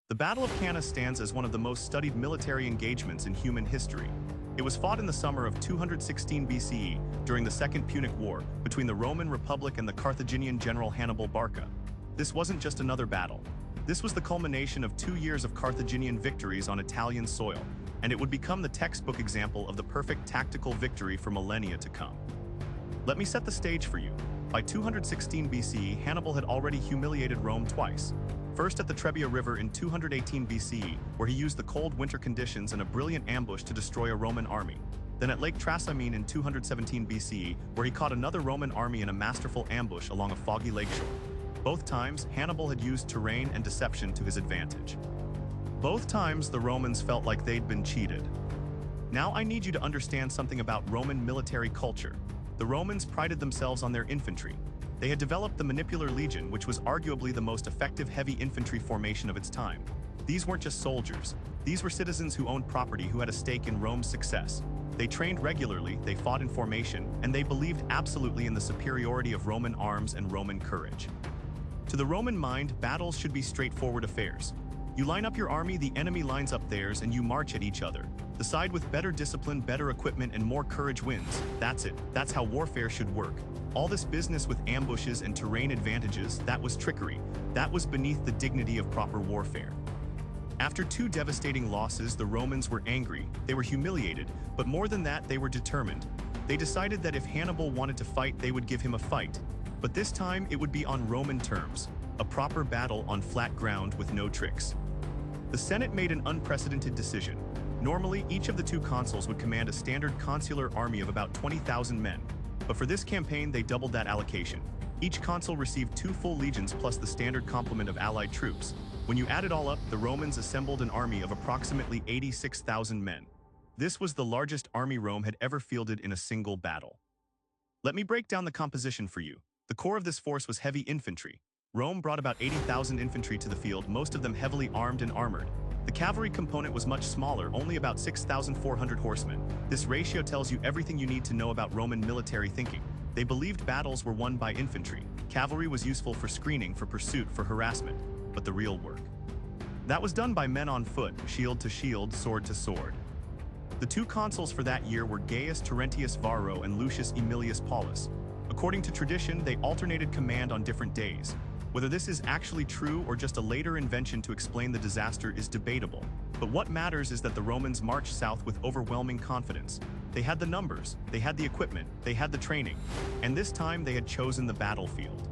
The Battle of Cannae stands as one of the most studied military engagements in human history. It was fought in the summer of 216 BCE during the Second Punic War between the Roman Republic and the Carthaginian general Hannibal Barca. This wasn't just another battle. This was the culmination of 2 years of Carthaginian victories on Italian soil, and it would become the textbook example of the perfect tactical victory for millennia to come. Let me set the stage for you. By 216 BCE, Hannibal had already humiliated Rome twice. First at the Trebia River in 218 BCE, where he used the cold winter conditions and a brilliant ambush to destroy a Roman army. Then at Lake Trasimene in 217 BCE, where he caught another Roman army in a masterful ambush along a foggy lakeshore. Both times, Hannibal had used terrain and deception to his advantage. Both times, the Romans felt like they'd been cheated. Now I need you to understand something about Roman military culture. The Romans prided themselves on their infantry. They had developed the Manipular Legion, which was arguably the most effective heavy infantry formation of its time. These weren't just soldiers. These were citizens who owned property who had a stake in Rome's success. They trained regularly, they fought in formation, and they believed absolutely in the superiority of Roman arms and Roman courage. To the Roman mind, battles should be straightforward affairs. You line up your army, the enemy lines up theirs, and you march at each other. The side with better discipline, better equipment, and more courage wins. That's it. That's how warfare should work. All this business with ambushes and terrain advantages, that was trickery. That was beneath the dignity of proper warfare. After 2 devastating losses, the Romans were angry, they were humiliated, but more than that, they were determined. They decided that if Hannibal wanted to fight, they would give him a fight. But this time, it would be on Roman terms, a proper battle on flat ground with no tricks. The Senate made an unprecedented decision. Normally, each of the 2 consuls would command a standard consular army of about 20,000 men. But for this campaign, they doubled that allocation. Each consul received 2 full legions plus the standard complement of allied troops. When you add it all up, the Romans assembled an army of approximately 86,000 men. This was the largest army Rome had ever fielded in a single battle. Let me break down the composition for you. The core of this force was heavy infantry. Rome brought about 80,000 infantry to the field, most of them heavily armed and armored. The cavalry component was much smaller, only about 6,400 horsemen. This ratio tells you everything you need to know about Roman military thinking. They believed battles were won by infantry. Cavalry was useful for screening, for pursuit, for harassment. But the real work, that was done by men on foot, shield to shield, sword to sword. The 2 consuls for that year were Gaius Terentius Varro and Lucius Aemilius Paulus. According to tradition, they alternated command on different days. Whether this is actually true or just a later invention to explain the disaster is debatable. But what matters is that the Romans marched south with overwhelming confidence. They had the numbers, they had the equipment, they had the training, and this time they had chosen the battlefield.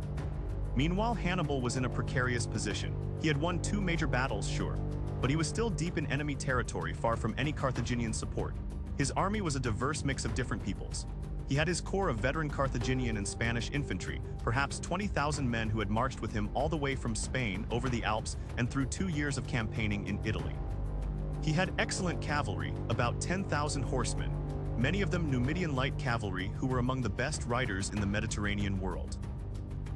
Meanwhile, Hannibal was in a precarious position. He had won 2 major battles, sure, but he was still deep in enemy territory, far from any Carthaginian support. His army was a diverse mix of different peoples. He had his core of veteran Carthaginian and Spanish infantry, perhaps 20,000 men who had marched with him all the way from Spain over the Alps and through 2 years of campaigning in Italy. He had excellent cavalry, about 10,000 horsemen, many of them Numidian light cavalry who were among the best riders in the Mediterranean world.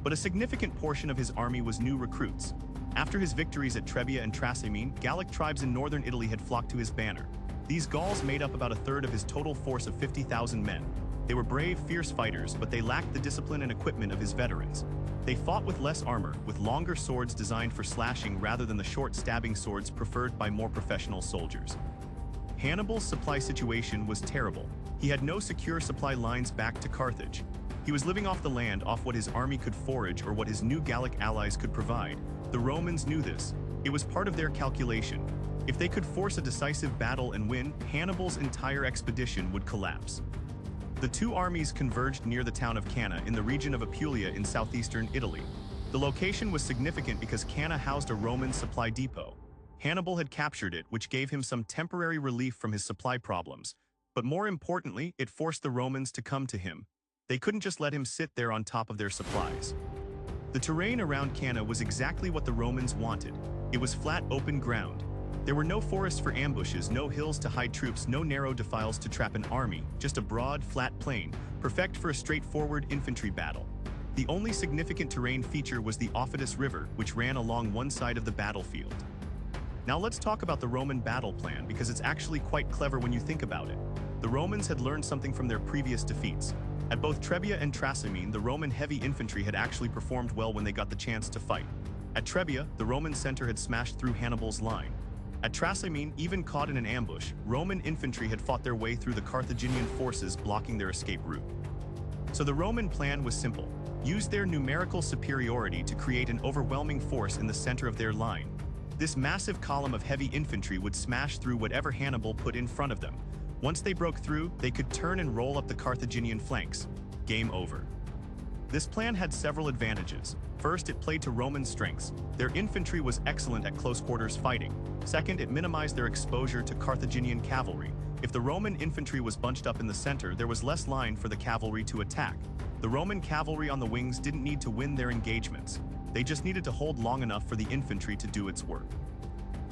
But a significant portion of his army was new recruits. After his victories at Trebia and Trasimene, Gallic tribes in northern Italy had flocked to his banner. These Gauls made up about a third of his total force of 50,000 men. They were brave, fierce fighters, but they lacked the discipline and equipment of his veterans. They fought with less armor, with longer swords designed for slashing rather than the short stabbing swords preferred by more professional soldiers. Hannibal's supply situation was terrible. He had no secure supply lines back to Carthage. He was living off the land, off what his army could forage or what his new Gallic allies could provide. The Romans knew this. It was part of their calculation. If they could force a decisive battle and win, Hannibal's entire expedition would collapse. The 2 armies converged near the town of Cannae in the region of Apulia in southeastern Italy. The location was significant because Cannae housed a Roman supply depot. Hannibal had captured it, which gave him some temporary relief from his supply problems. But more importantly, it forced the Romans to come to him. They couldn't just let him sit there on top of their supplies. The terrain around Cannae was exactly what the Romans wanted. It was flat, open ground. There were no forests for ambushes, no hills to hide troops, no narrow defiles to trap an army, just a broad, flat plain, perfect for a straightforward infantry battle. The only significant terrain feature was the Aufidus River, which ran along one side of the battlefield. Now let's talk about the Roman battle plan, because it's actually quite clever when you think about it. The Romans had learned something from their previous defeats. At both Trebia and Trasimene, the Roman heavy infantry had actually performed well when they got the chance to fight. At Trebia, the Roman center had smashed through Hannibal's line. At Trasimene, even caught in an ambush, Roman infantry had fought their way through the Carthaginian forces blocking their escape route. So the Roman plan was simple. Use their numerical superiority to create an overwhelming force in the center of their line. This massive column of heavy infantry would smash through whatever Hannibal put in front of them. Once they broke through, they could turn and roll up the Carthaginian flanks. Game over. This plan had several advantages. First, it played to Roman strengths. Their infantry was excellent at close quarters fighting. Second, it minimized their exposure to Carthaginian cavalry. If the Roman infantry was bunched up in the center, there was less line for the cavalry to attack. The Roman cavalry on the wings didn't need to win their engagements. They just needed to hold long enough for the infantry to do its work.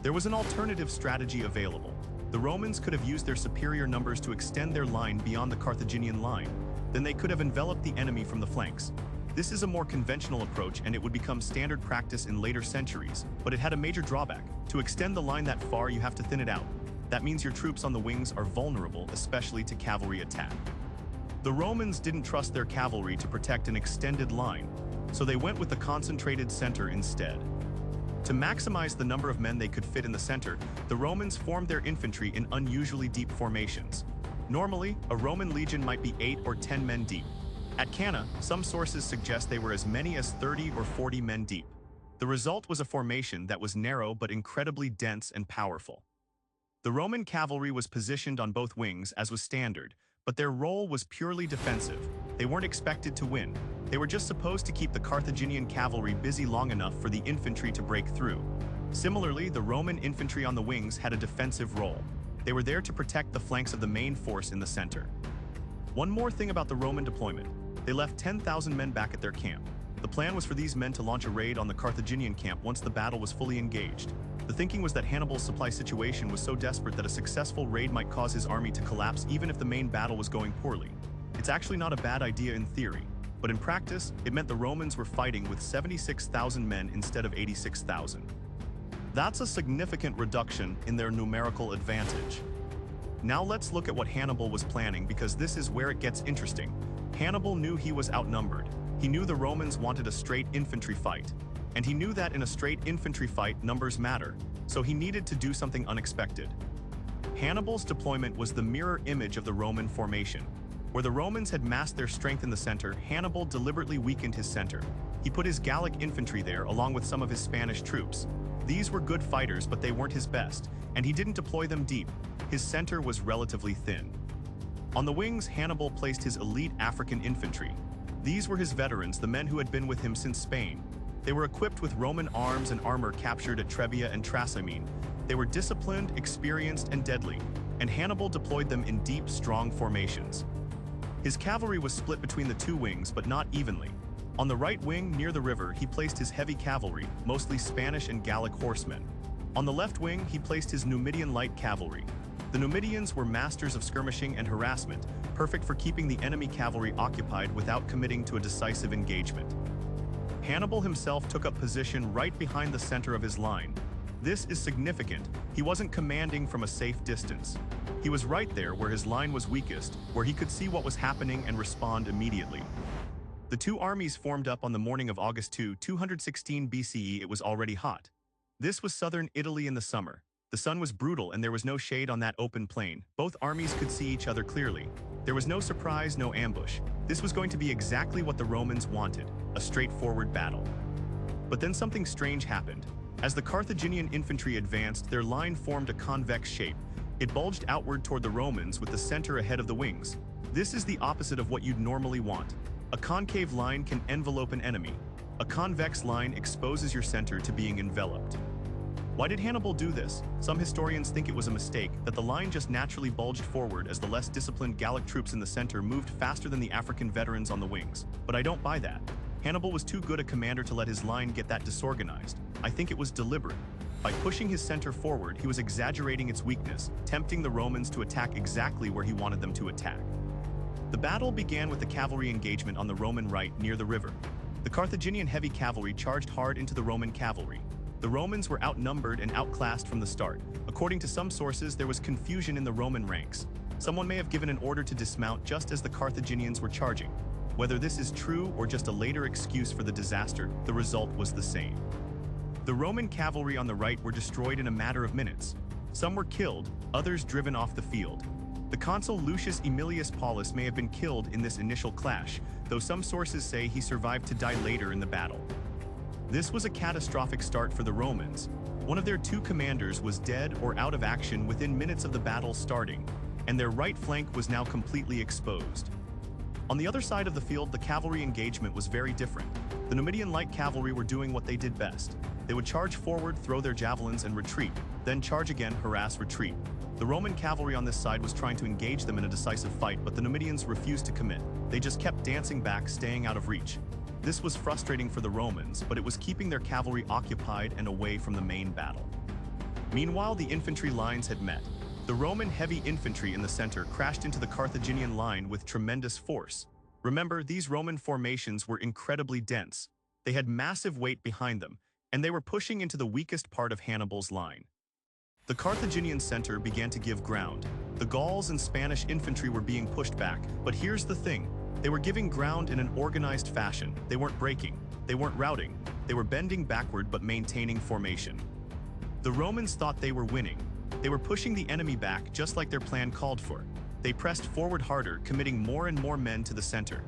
There was an alternative strategy available. The Romans could have used their superior numbers to extend their line beyond the Carthaginian line. Then they could have enveloped the enemy from the flanks. This is a more conventional approach, and it would become standard practice in later centuries, but it had a major drawback. To extend the line that far, you have to thin it out. That means your troops on the wings are vulnerable, especially to cavalry attack. The Romans didn't trust their cavalry to protect an extended line, so they went with the concentrated center instead. To maximize the number of men they could fit in the center, the Romans formed their infantry in unusually deep formations. Normally, a Roman legion might be 8 or 10 men deep. At Cannae, some sources suggest they were as many as 30 or 40 men deep. The result was a formation that was narrow but incredibly dense and powerful. The Roman cavalry was positioned on both wings as was standard, but their role was purely defensive. They weren't expected to win. They were just supposed to keep the Carthaginian cavalry busy long enough for the infantry to break through. Similarly, the Roman infantry on the wings had a defensive role. They were there to protect the flanks of the main force in the center. One more thing about the Roman deployment. They left 10,000 men back at their camp. The plan was for these men to launch a raid on the Carthaginian camp once the battle was fully engaged. The thinking was that Hannibal's supply situation was so desperate that a successful raid might cause his army to collapse even if the main battle was going poorly. It's actually not a bad idea in theory, but in practice, it meant the Romans were fighting with 76,000 men instead of 86,000. That's a significant reduction in their numerical advantage. Now let's look at what Hannibal was planning, because this is where it gets interesting. Hannibal knew he was outnumbered. He knew the Romans wanted a straight infantry fight. And he knew that in a straight infantry fight, numbers matter, so he needed to do something unexpected. Hannibal's deployment was the mirror image of the Roman formation. Where the Romans had massed their strength in the center, Hannibal deliberately weakened his center. He put his Gallic infantry there along with some of his Spanish troops. These were good fighters, but they weren't his best, and he didn't deploy them deep. His center was relatively thin. On the wings, Hannibal placed his elite African infantry. These were his veterans, the men who had been with him since Spain. They were equipped with Roman arms and armor captured at Trebia and Trasimene. They were disciplined, experienced, and deadly, and Hannibal deployed them in deep, strong formations. His cavalry was split between the two wings, but not evenly. On the right wing, near the river, he placed his heavy cavalry, mostly Spanish and Gallic horsemen. On the left wing, he placed his Numidian light cavalry. The Numidians were masters of skirmishing and harassment, perfect for keeping the enemy cavalry occupied without committing to a decisive engagement. Hannibal himself took up position right behind the center of his line. This is significant. He wasn't commanding from a safe distance. He was right there where his line was weakest, where he could see what was happening and respond immediately. The two armies formed up on the morning of August 2, 216 BCE. It was already hot. This was southern Italy in the summer. The sun was brutal and there was no shade on that open plain. Both armies could see each other clearly. There was no surprise, no ambush. This was going to be exactly what the Romans wanted, a straightforward battle. But then something strange happened. As the Carthaginian infantry advanced, their line formed a convex shape. It bulged outward toward the Romans with the center ahead of the wings. This is the opposite of what you'd normally want. A concave line can envelope an enemy. A convex line exposes your center to being enveloped. Why did Hannibal do this? Some historians think it was a mistake, that the line just naturally bulged forward as the less disciplined Gallic troops in the center moved faster than the African veterans on the wings. But I don't buy that. Hannibal was too good a commander to let his line get that disorganized. I think it was deliberate. By pushing his center forward, he was exaggerating its weakness, tempting the Romans to attack exactly where he wanted them to attack. The battle began with the cavalry engagement on the Roman right near the river. The Carthaginian heavy cavalry charged hard into the Roman cavalry. The Romans were outnumbered and outclassed from the start. According to some sources, there was confusion in the Roman ranks. Someone may have given an order to dismount just as the Carthaginians were charging. Whether this is true or just a later excuse for the disaster, the result was the same. The Roman cavalry on the right were destroyed in a matter of minutes. Some were killed, others driven off the field. The consul Lucius Aemilius Paulus may have been killed in this initial clash, though some sources say he survived to die later in the battle. This was a catastrophic start for the Romans. One of their two commanders was dead or out of action within minutes of the battle starting, and their right flank was now completely exposed. On the other side of the field, the cavalry engagement was very different. The Numidian light cavalry were doing what they did best. They would charge forward, throw their javelins, and retreat, then charge again, harass, retreat. The Roman cavalry on this side was trying to engage them in a decisive fight, but the Numidians refused to commit. They just kept dancing back, staying out of reach. This was frustrating for the Romans, but it was keeping their cavalry occupied and away from the main battle. Meanwhile, the infantry lines had met. The Roman heavy infantry in the center crashed into the Carthaginian line with tremendous force. Remember, these Roman formations were incredibly dense. They had massive weight behind them, and they were pushing into the weakest part of Hannibal's line. The Carthaginian center began to give ground. The Gauls and Spanish infantry were being pushed back, but here's the thing. They were giving ground in an organized fashion. They weren't breaking. They weren't routing. They were bending backward but maintaining formation. The Romans thought they were winning. They were pushing the enemy back just like their plan called for. They pressed forward harder, committing more and more men to the center.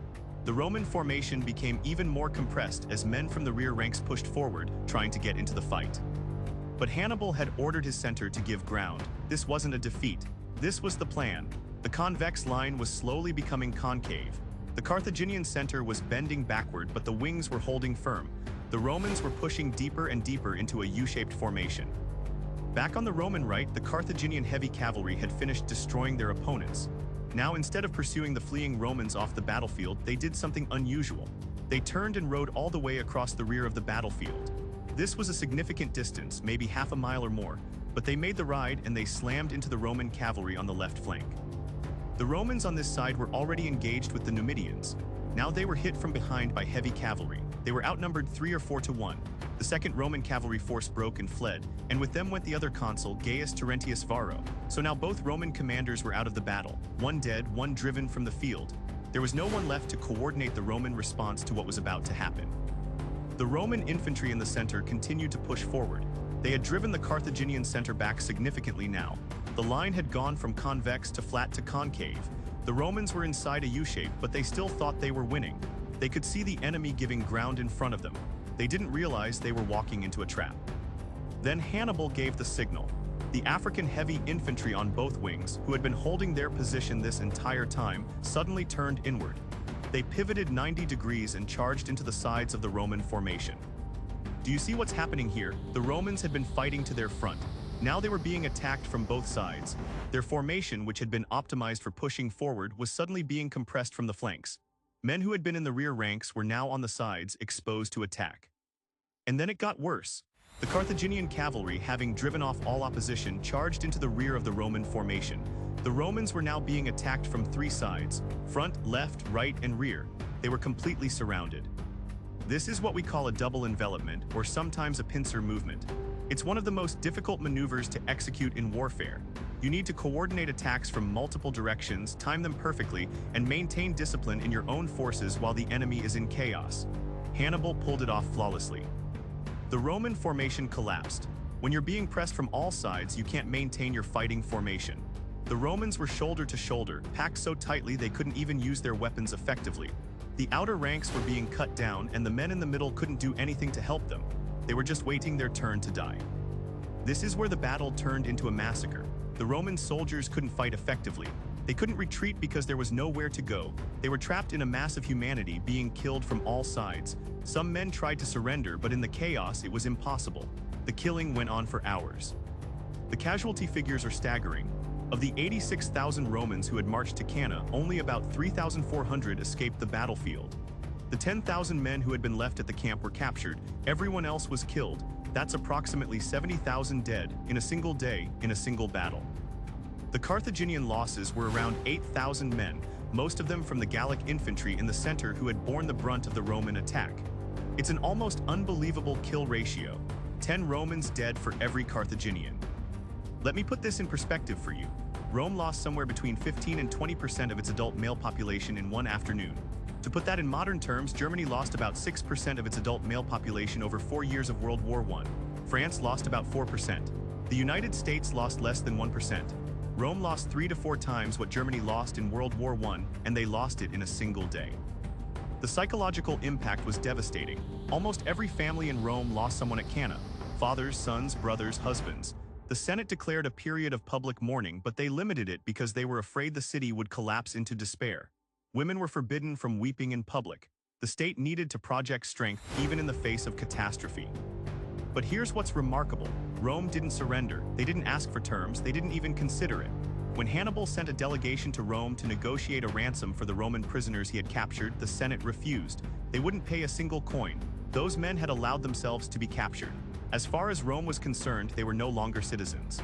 The Roman formation became even more compressed as men from the rear ranks pushed forward, trying to get into the fight. But Hannibal had ordered his center to give ground. This wasn't a defeat. This was the plan. The convex line was slowly becoming concave. The Carthaginian center was bending backward, but the wings were holding firm. The Romans were pushing deeper and deeper into a U-shaped formation. Back on the Roman right, the Carthaginian heavy cavalry had finished destroying their opponents. Now, instead of pursuing the fleeing Romans off the battlefield, they did something unusual. They turned and rode all the way across the rear of the battlefield. This was a significant distance, maybe half a mile or more, but they made the ride and they slammed into the Roman cavalry on the left flank. The Romans on this side were already engaged with the Numidians. Now they were hit from behind by heavy cavalry. They were outnumbered 3 or 4 to 1. The second Roman cavalry force broke and fled, and with them went the other consul, Gaius Terentius Varro. So now both Roman commanders were out of the battle, one dead, one driven from the field. There was no one left to coordinate the Roman response to what was about to happen. The Roman infantry in the center continued to push forward. They had driven the Carthaginian center back significantly now. The line had gone from convex to flat to concave. The Romans were inside a U-shape, but they still thought they were winning. They could see the enemy giving ground in front of them. They didn't realize they were walking into a trap. Then Hannibal gave the signal. The African heavy infantry on both wings, who had been holding their position this entire time, suddenly turned inward. They pivoted 90 degrees and charged into the sides of the Roman formation. Do you see what's happening here? The Romans had been fighting to their front. Now they were being attacked from both sides. Their formation, which had been optimized for pushing forward, was suddenly being compressed from the flanks. Men who had been in the rear ranks were now on the sides, exposed to attack. And then it got worse. The Carthaginian cavalry, having driven off all opposition, charged into the rear of the Roman formation. The Romans were now being attacked from 3 sides: front, left, right, and rear. They were completely surrounded. This is what we call a double envelopment, or sometimes a pincer movement. It's one of the most difficult maneuvers to execute in warfare. You need to coordinate attacks from multiple directions, time them perfectly, and maintain discipline in your own forces while the enemy is in chaos. Hannibal pulled it off flawlessly. The Roman formation collapsed. When you're being pressed from all sides, you can't maintain your fighting formation. The Romans were shoulder to shoulder, packed so tightly they couldn't even use their weapons effectively. The outer ranks were being cut down, and the men in the middle couldn't do anything to help them. They were just waiting their turn to die. This is where the battle turned into a massacre. The Roman soldiers couldn't fight effectively. They couldn't retreat because there was nowhere to go. They were trapped in a mass of humanity, being killed from all sides. Some men tried to surrender, but in the chaos, it was impossible. The killing went on for hours. The casualty figures are staggering. Of the 86,000 Romans who had marched to Cannae, only about 3,400 escaped the battlefield. The 10,000 men who had been left at the camp were captured. Everyone else was killed. That's approximately 70,000 dead in a single day, in a single battle. The Carthaginian losses were around 8,000 men, most of them from the Gallic infantry in the center who had borne the brunt of the Roman attack. It's an almost unbelievable kill ratio: 10 Romans dead for every Carthaginian. Let me put this in perspective for you. Rome lost somewhere between 15 and 20% of its adult male population in one afternoon. To put that in modern terms, Germany lost about 6% of its adult male population over 4 years of World War I. France lost about 4%. The United States lost less than 1%. Rome lost 3 to 4 times what Germany lost in World War I, and they lost it in a single day. The psychological impact was devastating. Almost every family in Rome lost someone at Cannae: fathers, sons, brothers, husbands. The Senate declared a period of public mourning, but they limited it because they were afraid the city would collapse into despair. Women were forbidden from weeping in public. The state needed to project strength even in the face of catastrophe. But here's what's remarkable. Rome didn't surrender. They didn't ask for terms. They didn't even consider it. When Hannibal sent a delegation to Rome to negotiate a ransom for the Roman prisoners he had captured, the Senate refused. They wouldn't pay a single coin. Those men had allowed themselves to be captured. As far as Rome was concerned, they were no longer citizens.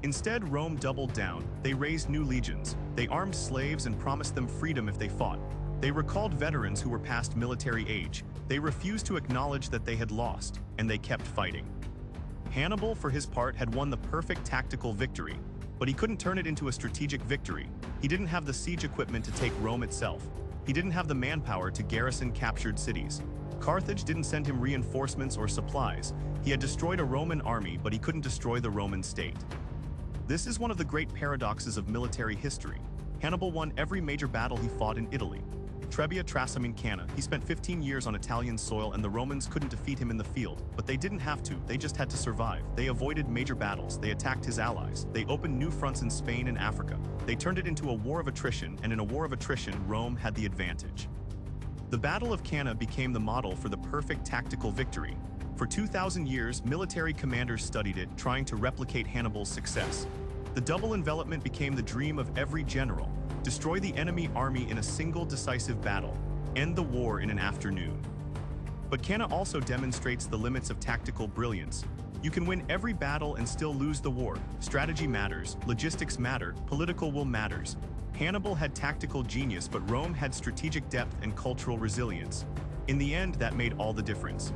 Instead, Rome doubled down. They raised new legions. They armed slaves and promised them freedom if they fought. They recalled veterans who were past military age. They refused to acknowledge that they had lost, and they kept fighting. Hannibal, for his part, had won the perfect tactical victory, but he couldn't turn it into a strategic victory. He didn't have the siege equipment to take Rome itself. He didn't have the manpower to garrison captured cities. Carthage didn't send him reinforcements or supplies. He had destroyed a Roman army, but he couldn't destroy the Roman state. This is one of the great paradoxes of military history. Hannibal won every major battle he fought in Italy. Trebia Trasimene Cannae. He spent 15 years on Italian soil and the Romans couldn't defeat him in the field, but they didn't have to, they just had to survive. They avoided major battles, they attacked his allies, they opened new fronts in Spain and Africa. They turned it into a war of attrition, and in a war of attrition, Rome had the advantage. The Battle of Cannae became the model for the perfect tactical victory. For 2,000 years, military commanders studied it, trying to replicate Hannibal's success. The double envelopment became the dream of every general. Destroy the enemy army in a single decisive battle. End the war in an afternoon. But Cannae also demonstrates the limits of tactical brilliance. You can win every battle and still lose the war. Strategy matters, logistics matter, political will matters. Hannibal had tactical genius, but Rome had strategic depth and cultural resilience. In the end, that made all the difference.